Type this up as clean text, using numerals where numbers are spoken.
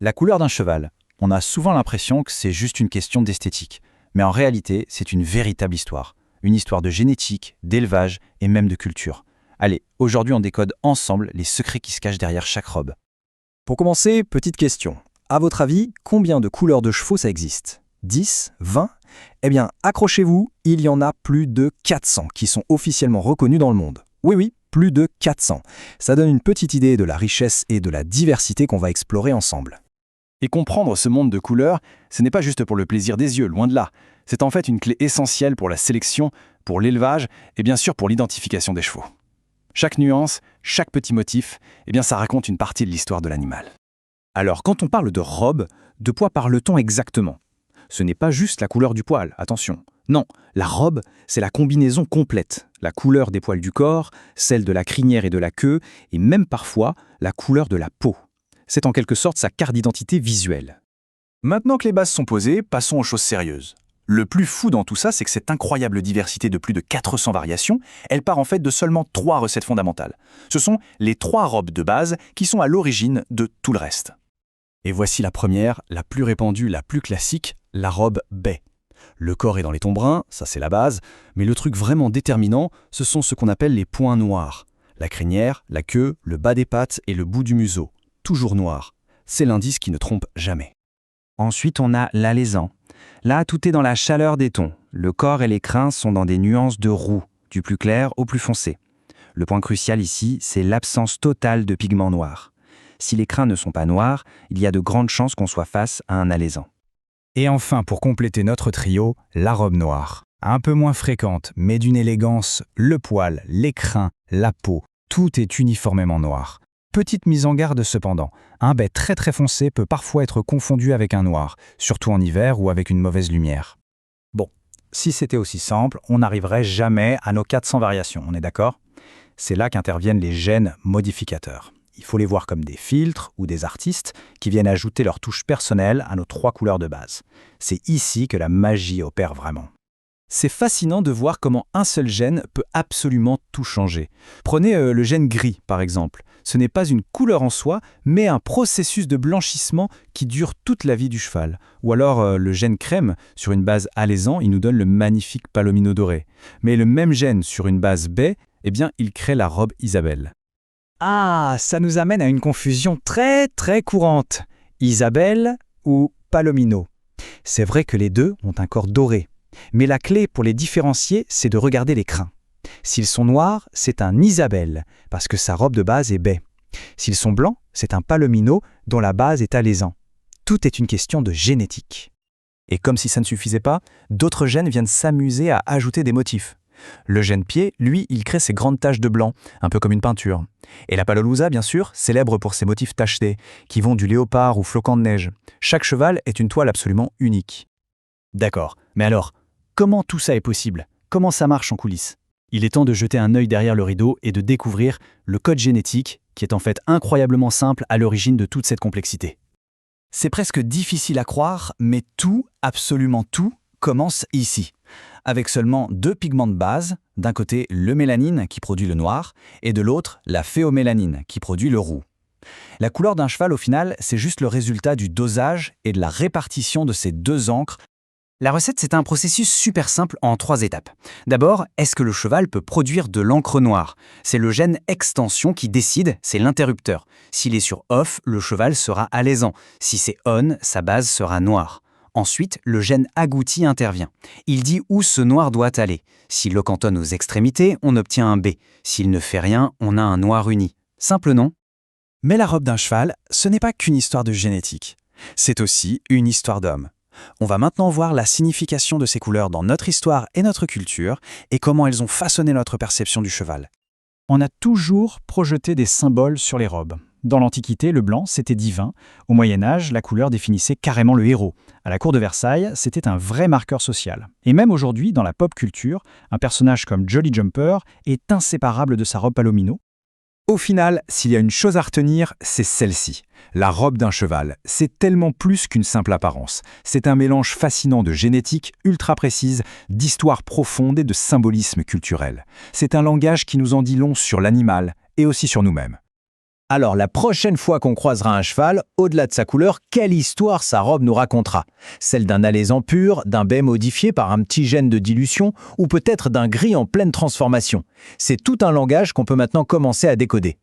La couleur d'un cheval, on a souvent l'impression que c'est juste une question d'esthétique. Mais en réalité, c'est une véritable histoire. Une histoire de génétique, d'élevage et même de culture. Allez, aujourd'hui on décode ensemble les secrets qui se cachent derrière chaque robe. Pour commencer, petite question. À votre avis, combien de couleurs de chevaux ça existe? 10? 20? Eh bien, accrochez-vous, il y en a plus de 400 qui sont officiellement reconnus dans le monde. Oui, oui, plus de 400. Ça donne une petite idée de la richesse et de la diversité qu'on va explorer ensemble. Et comprendre ce monde de couleurs, ce n'est pas juste pour le plaisir des yeux, loin de là. C'est en fait une clé essentielle pour la sélection, pour l'élevage et bien sûr pour l'identification des chevaux. Chaque nuance, chaque petit motif, ça raconte une partie de l'histoire de l'animal. Alors, quand on parle de robe, de quoi parle-t-on exactement? Ce n'est pas juste la couleur du poil, attention. Non, la robe, c'est la combinaison complète. La couleur des poils du corps, celle de la crinière et de la queue, et même parfois la couleur de la peau. C'est en quelque sorte sa carte d'identité visuelle. Maintenant que les bases sont posées, passons aux choses sérieuses. Le plus fou dans tout ça, c'est que cette incroyable diversité de plus de 400 variations, elle part en fait de seulement 3 recettes fondamentales. Ce sont les 3 robes de base qui sont à l'origine de tout le reste. Et voici la première, la plus répandue, la plus classique, la robe baie. Le corps est dans les tons bruns, ça c'est la base, mais le truc vraiment déterminant, ce sont ce qu'on appelle les points noirs. La crinière, la queue, le bas des pattes et le bout du museau. Toujours noir. C'est l'indice qui ne trompe jamais. Ensuite, on a l'alezan. Là, tout est dans la chaleur des tons. Le corps et les crins sont dans des nuances de roux, du plus clair au plus foncé. Le point crucial ici, c'est l'absence totale de pigments noirs. Si les crins ne sont pas noirs, il y a de grandes chances qu'on soit face à un alezan. Et enfin, pour compléter notre trio, la robe noire. Un peu moins fréquente, mais d'une élégance, le poil, les crins, la peau, tout est uniformément noir. Petite mise en garde cependant, un bai très foncé peut parfois être confondu avec un noir, surtout en hiver ou avec une mauvaise lumière. Bon, si c'était aussi simple, on n'arriverait jamais à nos 400 variations, on est d'accord? C'est là qu'interviennent les gènes modificateurs. Il faut les voir comme des filtres ou des artistes qui viennent ajouter leur touche personnelle à nos 3 couleurs de base. C'est ici que la magie opère vraiment. C'est fascinant de voir comment un seul gène peut absolument tout changer. Prenez le gène gris, par exemple. Ce n'est pas une couleur en soi, mais un processus de blanchissement qui dure toute la vie du cheval. Ou alors le gène crème, sur une base alezan, il nous donne le magnifique palomino doré. Mais le même gène sur une base baie, il crée la robe Isabelle. Ah, ça nous amène à une confusion très courante. Isabelle ou palomino. C'est vrai que les deux ont un corps doré. Mais la clé pour les différencier, c'est de regarder les crins. S'ils sont noirs, c'est un Isabelle, parce que sa robe de base est baie. S'ils sont blancs, c'est un palomino dont la base est alezan. Tout est une question de génétique. Et comme si ça ne suffisait pas, d'autres gènes viennent s'amuser à ajouter des motifs. Le gène pied, lui, il crée ces grandes taches de blanc, un peu comme une peinture. Et la Pallolousa, bien sûr, célèbre pour ses motifs tachetés, qui vont du léopard ou flocon de neige. Chaque cheval est une toile absolument unique. D'accord, mais alors, comment tout ça est possible? Comment ça marche en coulisses? Il est temps de jeter un œil derrière le rideau et de découvrir le code génétique, qui est en fait incroyablement simple à l'origine de toute cette complexité. C'est presque difficile à croire, mais tout, absolument tout, commence ici. Avec seulement 2 pigments de base, d'un côté le mélanine qui produit le noir, et de l'autre la phéomélanine qui produit le roux. La couleur d'un cheval, au final, c'est juste le résultat du dosage et de la répartition de ces 2 encres. La recette, c'est un processus super simple en 3 étapes. D'abord, est-ce que le cheval peut produire de l'encre noire? C'est le gène extension qui décide, c'est l'interrupteur. S'il est sur off, le cheval sera alezan. Si c'est on, sa base sera noire. Ensuite, le gène agouti intervient. Il dit où ce noir doit aller. S'il le cantonne aux extrémités, on obtient un B. S'il ne fait rien, on a un noir uni. Simple, non? Mais la robe d'un cheval, ce n'est pas qu'une histoire de génétique. C'est aussi une histoire d'homme. On va maintenant voir la signification de ces couleurs dans notre histoire et notre culture et comment elles ont façonné notre perception du cheval. On a toujours projeté des symboles sur les robes. Dans l'Antiquité, le blanc, c'était divin. Au Moyen-Âge, la couleur définissait carrément le héros. À la cour de Versailles, c'était un vrai marqueur social. Et même aujourd'hui, dans la pop culture, un personnage comme Jolly Jumper est inséparable de sa robe palomino. Au final, s'il y a une chose à retenir, c'est celle-ci. La robe d'un cheval, c'est tellement plus qu'une simple apparence. C'est un mélange fascinant de génétique ultra précise, d'histoire profonde et de symbolisme culturel. C'est un langage qui nous en dit long sur l'animal et aussi sur nous-mêmes. Alors la prochaine fois qu'on croisera un cheval, au-delà de sa couleur, quelle histoire sa robe nous racontera? Celle d'un alezan pur, d'un bai modifié par un petit gène de dilution, ou peut-être d'un gris en pleine transformation. C'est tout un langage qu'on peut maintenant commencer à décoder.